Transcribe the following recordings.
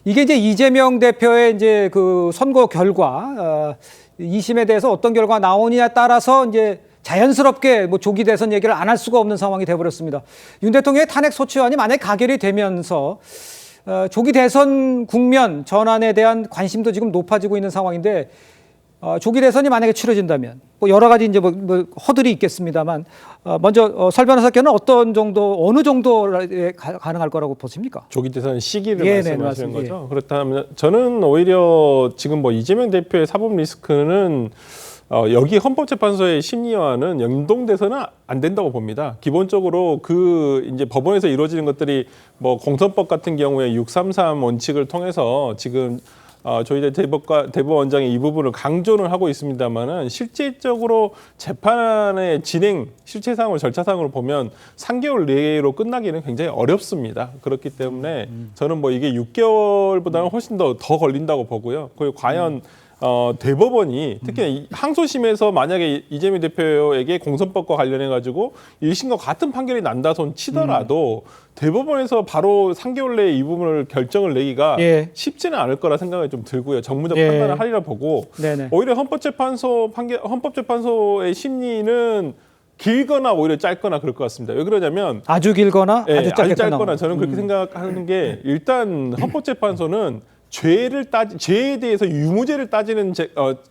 이게 이제 이재명 대표의 이제 그 선거 결과, 2심에 대해서 어떤 결과가 나오느냐에 따라서 이제 자연스럽게 뭐 조기 대선 얘기를 안 할 수가 없는 상황이 돼버렸습니다. 윤 대통령의 탄핵 소추안이 만약에 가결이 되면서 조기 대선 국면 전환에 대한 관심도 지금 높아지고 있는 상황인데, 조기 대선이 만약에 치러진다면 뭐 여러 가지 이제 뭐 허들이 있겠습니다만, 먼저 설 변호사께는 어느 정도에 가능할 거라고 보십니까? 조기 대선 시기를 예, 말씀하시는 네, 거죠. 그렇다면 저는 오히려 지금 뭐 이재명 대표의 사법 리스크는 여기 헌법재판소의 심리와는 연동돼서는 안 된다고 봅니다. 기본적으로 그 이제 법원에서 이루어지는 것들이 뭐 공선법 같은 경우에 633 원칙을 통해서 지금 저희 대법원장이 이 부분을 강조를 하고 있습니다만은 실질적으로 재판의 진행 실체상으로 절차상으로 보면 3개월 내로 끝나기는 굉장히 어렵습니다. 그렇기 때문에 저는 뭐 이게 6개월보다는 훨씬 더 걸린다고 보고요. 그리고 과연 대법원이 특히 항소심에서 만약에 이재명 대표에게 공선법과 관련해 가지고 1심과 같은 판결이 난다 손 치더라도 대법원에서 바로 3개월 내에 이 부분을 결정을 내기가 쉽지는 않을 거라 생각이 좀 들고요. 정무적 판단을 하리라 보고 오히려 헌법재판소의 심리는 길거나 오히려 짧거나 그럴 것 같습니다. 왜 그러냐면 아주 길거나 아주 짧거나 저는 그렇게 생각하는 게 일단 헌법재판소는 죄에 대해서 유무죄를 따지는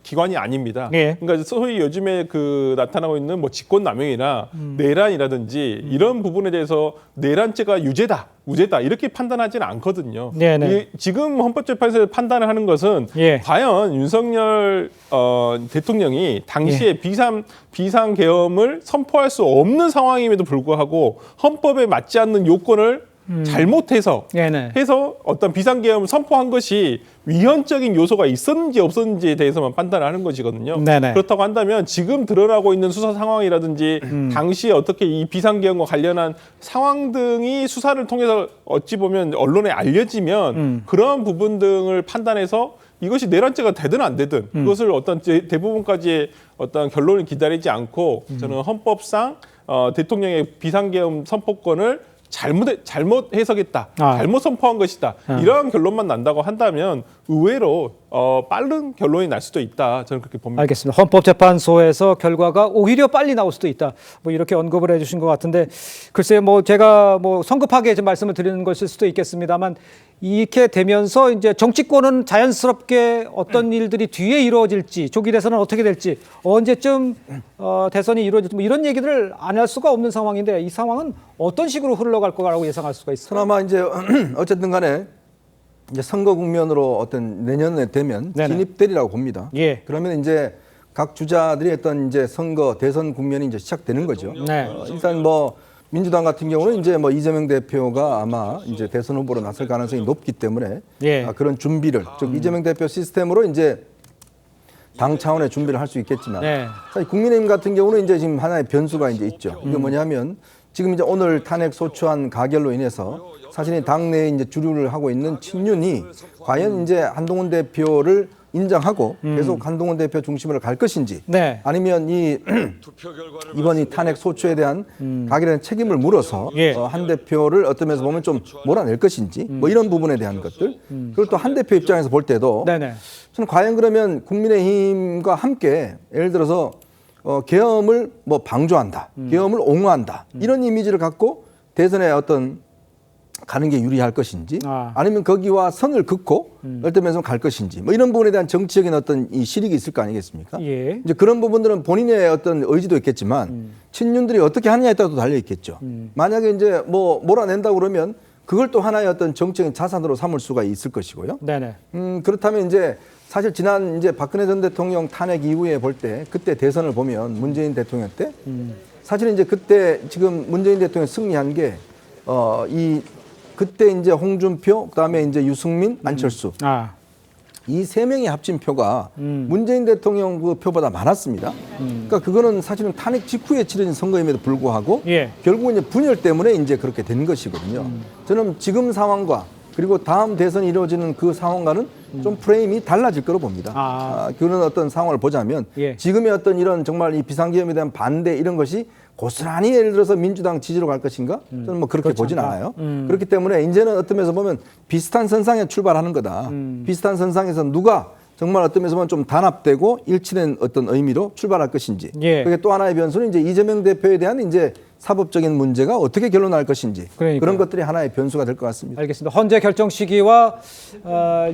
기관이 아닙니다. 그러니까 소위 요즘에 그 나타나고 있는 뭐 직권남용이나 내란이라든지 이런 부분에 대해서 내란죄가 유죄다, 무죄다 이렇게 판단하지는 않거든요. 지금 헌법재판소에서 판단을 하는 것은 과연 윤석열 대통령이 당시에 비상계엄을 선포할 수 없는 상황임에도 불구하고 헌법에 맞지 않는 요건을 잘못해서 해서 어떤 비상계엄을 선포한 것이 위헌적인 요소가 있었는지 없었는지에 대해서만 판단을 하는 것이거든요. 그렇다고 한다면 지금 드러나고 있는 수사 상황이라든지 당시에 어떻게 이 비상계엄과 관련한 상황 등이 수사를 통해서 어찌 보면 언론에 알려지면 그러한 부분 등을 판단해서 이것이 내란죄가 되든 안 되든 그것을 어떤 대부분까지의 어떤 결론을 기다리지 않고 저는 헌법상 대통령의 비상계엄 선포권을 잘못 해석했다, 잘못 선포한 것이다 이러한 결론만 난다고 한다면 의외로 빠른 결론이 날 수도 있다. 저는 그렇게 봅니다. 알겠습니다. 헌법재판소에서 결과가 오히려 빨리 나올 수도 있다. 뭐 이렇게 언급을 해주신 것 같은데, 글쎄요, 뭐 제가 뭐 성급하게 좀 말씀을 드리는 것일 수도 있겠습니다만, 이렇게 되면서 이제 정치권은 자연스럽게 어떤 일들이 뒤에 이루어질지, 조기 대선은 어떻게 될지, 언제쯤 대선이 이루어질지 뭐 이런 얘기들을 안 할 수가 없는 상황인데, 이 상황은 어떤 식으로 흘러갈 거라고 예상할 수가 있을까요? 그나마 이제 어쨌든 간에 이제 선거 국면으로 어떤 내년에 되면 진입되리라고 봅니다. 그러면 이제 각 주자들이 어떤 이제 선거 대선 국면이 이제 시작되는 거죠. 일단 뭐 민주당 같은 경우는 이제 뭐 이재명 대표가 아마 이제 대선 후보로 나설 가능성이 높기 때문에 그런 준비를 즉 이재명 대표 시스템으로 이제 당 차원의 준비를 할 수 있겠지만 사실 국민의힘 같은 경우는 이제 지금 하나의 변수가 이제 있죠. 이게 뭐냐면 지금 이제 오늘 탄핵 소추안 가결로 인해서 사실은 당내에 이제 주류를 하고 있는 친윤이 과연 이제 한동훈 대표를 인정하고 계속 한동훈 대표 중심으로 갈 것인지 아니면 이번 이 탄핵 소추에 대한 가결에 책임을 물어서 한 대표를 어떤 면에서 보면 좀 몰아낼 것인지 뭐 이런 부분에 대한 것들 그리고 또 한 대표 입장에서 볼 때도 저는 과연 그러면 국민의힘과 함께 예를 들어서 계엄을 뭐 방조한다, 계엄을 옹호한다 이런 이미지를 갖고 대선에 어떤 가는 게 유리할 것인지 아니면 거기와 선을 긋고 어떤 면에서 갈 것인지 뭐 이런 부분에 대한 정치적인 어떤 이 실익이 있을 거 아니겠습니까? 이제 그런 부분들은 본인의 어떤 의지도 있겠지만 친윤들이 어떻게 하느냐에 따라 또 달려 있겠죠. 만약에 이제 뭐 몰아낸다고 그러면 그걸 또 하나의 어떤 정치적인 자산으로 삼을 수가 있을 것이고요. 그렇다면 이제 사실 지난 이제 박근혜 전 대통령 탄핵 이후에 볼 때 그때 대선을 보면 문재인 대통령 때 사실은 이제 그때 지금 문재인 대통령 승리한 게 그때 이제 홍준표 그다음에 이제 유승민 안철수 이 세 명의 합친 표가 문재인 대통령 그 표보다 많았습니다. 그러니까 그거는 사실은 탄핵 직후에 치러진 선거임에도 불구하고 결국은 이제 분열 때문에 이제 그렇게 된 것이거든요. 저는 지금 상황과 그리고 다음 대선이 이루어지는 그 상황과는 좀 프레임이 달라질 거로 봅니다. 그런 어떤 상황을 보자면 지금의 어떤 이런 정말 이 비상계엄에 대한 반대 이런 것이 고스란히 예를 들어서 민주당 지지로 갈 것인가? 저는 뭐 그렇게 보진 않아요. 그렇기 때문에 이제는 어떤 면에서 보면 비슷한 선상에 출발하는 거다. 비슷한 선상에서 누가 정말 어떤 면에서 보면 좀 단합되고 일치된 어떤 의미로 출발할 것인지. 예. 그게 또 하나의 변수는 이제 이재명 대표에 대한 이제 사법적인 문제가 어떻게 결론날 것인지 그러니까요. 그런 것들이 하나의 변수가 될 것 같습니다. 알겠습니다. 헌재 결정 시기와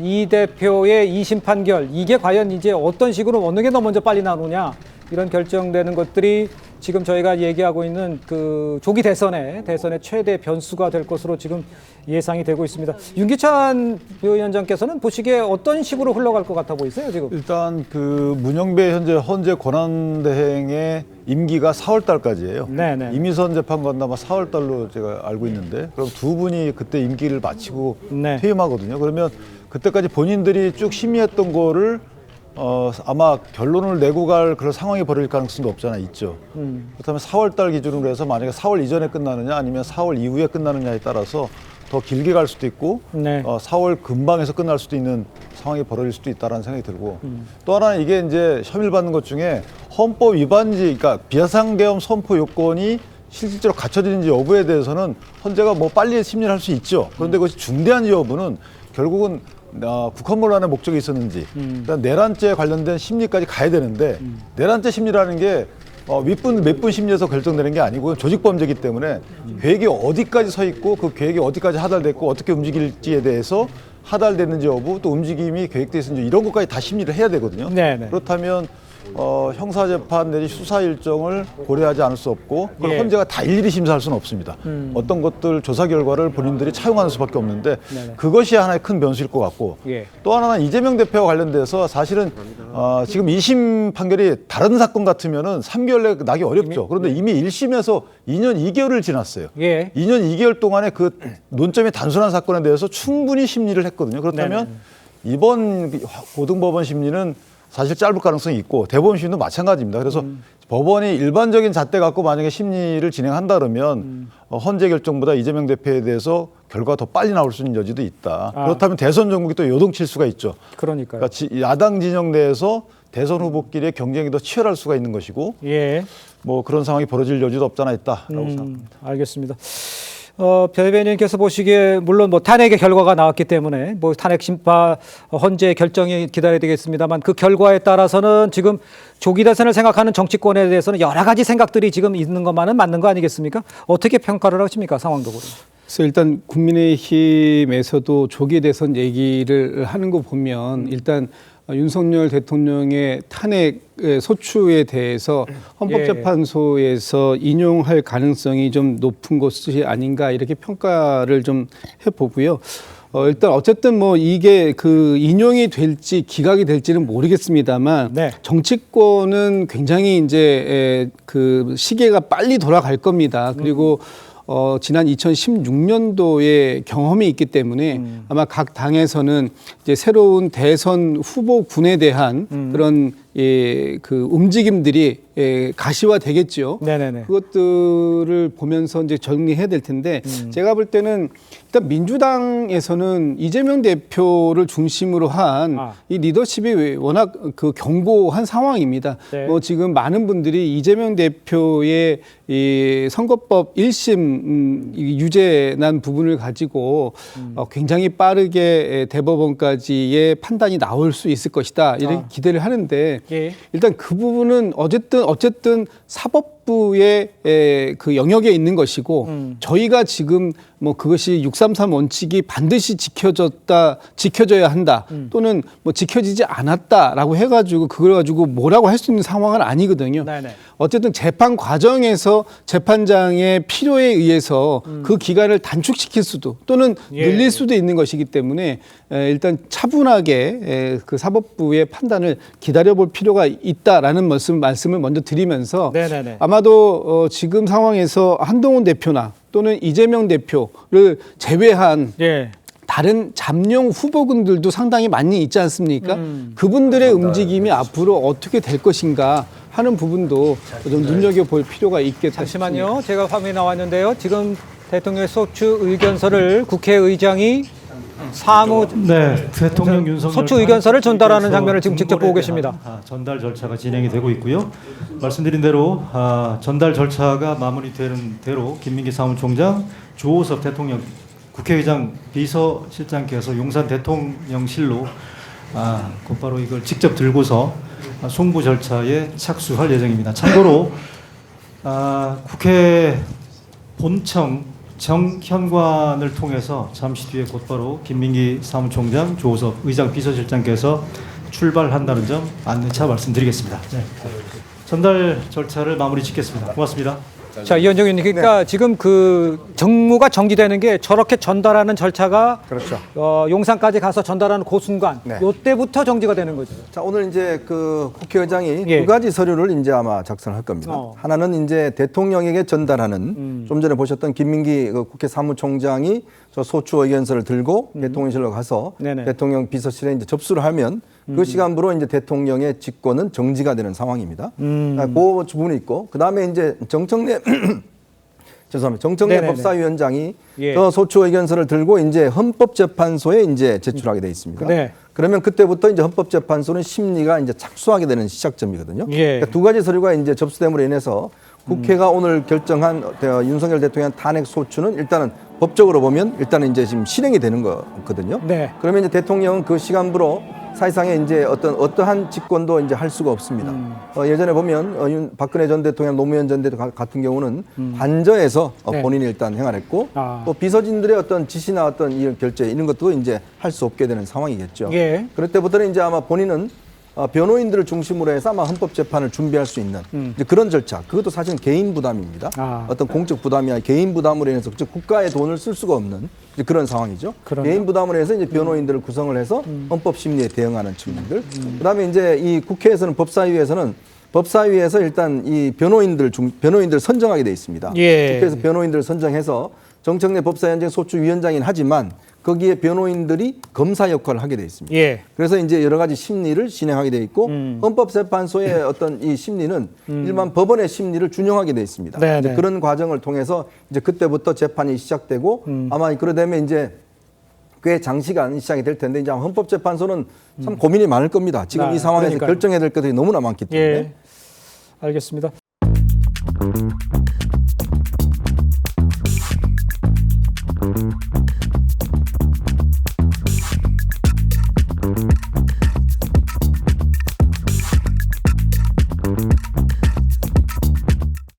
이 대표의 2심 판결 이게 과연 이제 어떤 식으로 어느 게 더 먼저 빨리 나오냐 이런 결정되는 것들이 지금 저희가 얘기하고 있는 그 조기 대선의 최대 변수가 될 것으로 지금 예상이 되고 있습니다. 윤기찬 위원장께서는 보시기에 어떤 식으로 흘러갈 것 같아 보이세요 지금? 일단 그 문영배 현재 헌재 권한대행의 임기가 4월 달까지예요. 네네. 이미선 재판관도 아마 4월 달로 제가 알고 있는데 그럼 두 분이 그때 임기를 마치고 네. 퇴임하거든요. 그러면 그때까지 본인들이 쭉 심의했던 거를 아마 결론을 내고 갈 그런 상황이 벌어질 가능성도 없잖아 있죠. 그렇다면 4월 달 기준으로 해서 만약에 4월 이전에 끝나느냐 아니면 4월 이후에 끝나느냐에 따라서 더 길게 갈 수도 있고 네. 4월 근방에서 끝날 수도 있는 상황이 벌어질 수도 있다라는 생각이 들고 또 하나는 이게 이제 혐의받는 것 중에 헌법 위반지 그러니까 비상계엄 선포 요건이 실질적으로 갖춰지는지 여부에 대해서는 헌재가 뭐 빨리 심리를 할 수 있죠. 그런데 그것이 중대한지 여부는 결국은 국헌문란의 목적이 있었는지 그다음 내란죄에 관련된 심리까지 가야 되는데 내란죄 심리라는 게 몇 분 심리에서 결정되는 게 아니고 조직범죄이기 때문에 계획이 어디까지 서 있고 그 계획이 어디까지 하달됐고 어떻게 움직일지에 대해서 하달됐는지 여부 또 움직임이 계획되어 있는지 이런 것까지 다 심리를 해야 되거든요. 네네. 그렇다면 형사재판 내지 수사 일정을 고려하지 않을 수 없고 그걸 예. 헌재가 다 일일이 심사할 수는 없습니다. 어떤 것들 조사 결과를 본인들이 차용하는 수밖에 없는데 네네. 그것이 하나의 큰 변수일 것 같고 예. 또 하나는 이재명 대표와 관련돼서 사실은 지금 2심 판결이 다른 사건 같으면은 3개월 내에 나기 어렵죠. 그런데 이미 1심에서 2년 2개월을 지났어요. 예. 2년 2개월 동안에 그 논점이 단순한 사건에 대해서 충분히 심리를 했거든요. 그렇다면 이번 고등법원 심리는 사실 짧을 가능성이 있고 대법원 심리도 마찬가지입니다. 그래서 법원이 일반적인 잣대 갖고 만약에 심리를 진행한다 그러면 헌재 결정보다 이재명 대표에 대해서 결과가 더 빨리 나올 수 있는 여지도 있다. 그렇다면 대선 전국이 또 요동칠 수가 있죠. 그러니까요. 그러니까 야당 진영 내에서 대선 후보끼리의 경쟁이 더 치열할 수가 있는 것이고 예. 뭐 그런 상황이 벌어질 여지도 없잖아 있다라고 생각합니다. 알겠습니다. 변호사님께서 보시기에 물론 뭐 탄핵의 결과가 나왔기 때문에 뭐 탄핵 심판 헌재 결정이 기다려야 되겠습니다만 그 결과에 따라서는 지금 조기 대선을 생각하는 정치권에 대해서는 여러 가지 생각들이 지금 있는 것만은 맞는 거 아니겠습니까? 어떻게 평가를 하십니까 상황적으로? 그래서 일단 국민의힘에서도 조기 대선 얘기를 하는 거 보면 일단 윤석열 대통령의 탄핵 소추에 대해서 헌법재판소에서 인용할 가능성이 좀 높은 것이 아닌가 이렇게 평가를 좀 해보고요. 일단 어쨌든 뭐 이게 그 인용이 될지 기각이 될지는 모르겠습니다만 네. 정치권은 굉장히 이제 그 시계가 빨리 돌아갈 겁니다. 그리고 지난 2016년도에 경험이 있기 때문에 아마 각 당에서는 이제 새로운 대선 후보군에 대한 그런 그 움직임들이 가시화 되겠죠. 네네네. 그것들을 보면서 이제 정리해야 될 텐데 제가 볼 때는 일단 민주당에서는 이재명 대표를 중심으로 한 이 리더십이 워낙 그 견고한 상황입니다. 네. 뭐 지금 많은 분들이 이재명 대표의 이 선거법 1심 유죄난 부분을 가지고 굉장히 빠르게 대법원까지의 판단이 나올 수 있을 것이다 이렇게 기대를 하는데 예. 일단 그 부분은 어쨌든 사법부의 그 영역에 있는 것이고 저희가 지금 뭐 그것이 633 원칙이 반드시 지켜져야 한다 또는 뭐 지켜지지 않았다라고 해가지고 그걸 가지고 뭐라고 할 수 있는 상황은 아니거든요. 네네. 어쨌든 재판 과정에서 재판장의 필요에 의해서 그 기간을 단축시킬 수도 또는 늘릴 수도 있는 것이기 때문에 일단 차분하게 그 사법부의 판단을 기다려볼 필요가 있다라는 말씀을 먼저 드리면서 네네네. 아마도 지금 상황에서 한동훈 대표나 또는 이재명 대표를 제외한 예. 다른 잠룡 후보군들도 상당히 많이 있지 않습니까? 그분들의 움직임이 앞으로 어떻게 될 것인가 하는 부분도 좀 눈여겨볼 필요가 있겠다 잠시만요. 싶습니다. 제가 화면에 나왔는데요. 지금 대통령의 소추 의견서를 국회의장이 사무 네, 대통령 윤석열 소추 의견서를 전달하는 장면을 지금 직접 보고 계십니다. 전달 절차가 진행이 되고 있고요. 말씀드린 대로 전달 절차가 마무리되는 대로 김민기 사무총장, 주호섭 대통령 국회의장 비서실장께서 용산 대통령실로 곧바로 이걸 직접 들고서 송부 절차에 착수할 예정입니다. 참고로 국회 본청 정현관을 통해서 잠시 뒤에 곧바로 김민기 사무총장, 조호섭 의장 비서실장께서 출발한다는 점 안내차 말씀드리겠습니다. 네. 전달 절차를 마무리 짓겠습니다. 고맙습니다. 자, 이현정 의원님, 그러니까 지금 그 정무가 정지되는 게 저렇게 전달하는 절차가 그렇죠. 용산까지 가서 전달하는 그 순간, 네. 요때부터 정지가 되는 거죠. 자, 오늘 이제 그 국회의장이 예. 두 가지 서류를 이제 아마 작성할 겁니다. 하나는 이제 대통령에게 전달하는 좀 전에 보셨던 김민기 그 국회 사무총장이 저 소추 의견서를 들고 대통령실로 가서 네네. 대통령 비서실에 이제 접수를 하면 그 시간부로 이제 대통령의 직권은 정지가 되는 상황입니다. 그 부분이 있고 그 다음에 이제 정청래 죄송합니다. 정청래 네네네. 법사위원장이 예. 그 소추 의견서를 들고 이제 헌법재판소에 이제 제출하게 돼 있습니다. 네. 그러면 그때부터 이제 헌법재판소는 심리가 이제 착수하게 되는 시작점이거든요. 예. 그러니까 두 가지 서류가 이제 접수됨으로 인해서 국회가 오늘 결정한 윤석열 대통령 탄핵 소추는 일단은 법적으로 보면 일단은 이제 지금 실행이 되는 거거든요. 네. 그러면 이제 대통령은 그 시간부로 사실상에 이제 어떠한 직권도 이제 할 수가 없습니다. 예전에 보면 박근혜 전 대통령, 노무현 전 대통령 같은 경우는 관저에서 네. 본인이 일단 행활했고 또 비서진들의 어떤 지시나 어떤 이런 결제 이런 것도 이제 할 수 없게 되는 상황이겠죠. 예. 그럴 때부터는 이제 아마 본인은 변호인들을 중심으로 해서 아마 헌법재판을 준비할 수 있는 이제 그런 절차. 그것도 사실은 개인 부담입니다. 어떤 공적 부담이 아니라 개인 부담으로 인해서 즉 국가의 돈을 쓸 수가 없는 이제 그런 상황이죠. 그럼요. 개인 부담으로 해서 이제 변호인들을 구성을 해서 헌법 심리에 대응하는 측면들. 그다음에 이제 이 국회에서는 법사위에서 일단 이 변호인들 선정하게 돼 있습니다. 예. 국회에서 변호인들을 선정해서 정청래 법사위원장 소추위원장이긴 하지만 거기에 변호인들이 검사 역할을 하게 돼 있습니다. 예. 그래서 이제 여러 가지 심리를 진행하게 돼 있고 헌법재판소의 어떤 이 심리는 일반 법원의 심리를 준용하게 돼 있습니다. 네, 이제 네. 그런 과정을 통해서 이제 그때부터 재판이 시작되고 아마 그러다면 이제 꽤 장시간 시작이 될 텐데 이제 헌법재판소는 참 고민이 많을 겁니다. 지금 이 상황에서 그러니까요. 결정해야 될 것들이 너무나 많기 때문에. 예. 알겠습니다.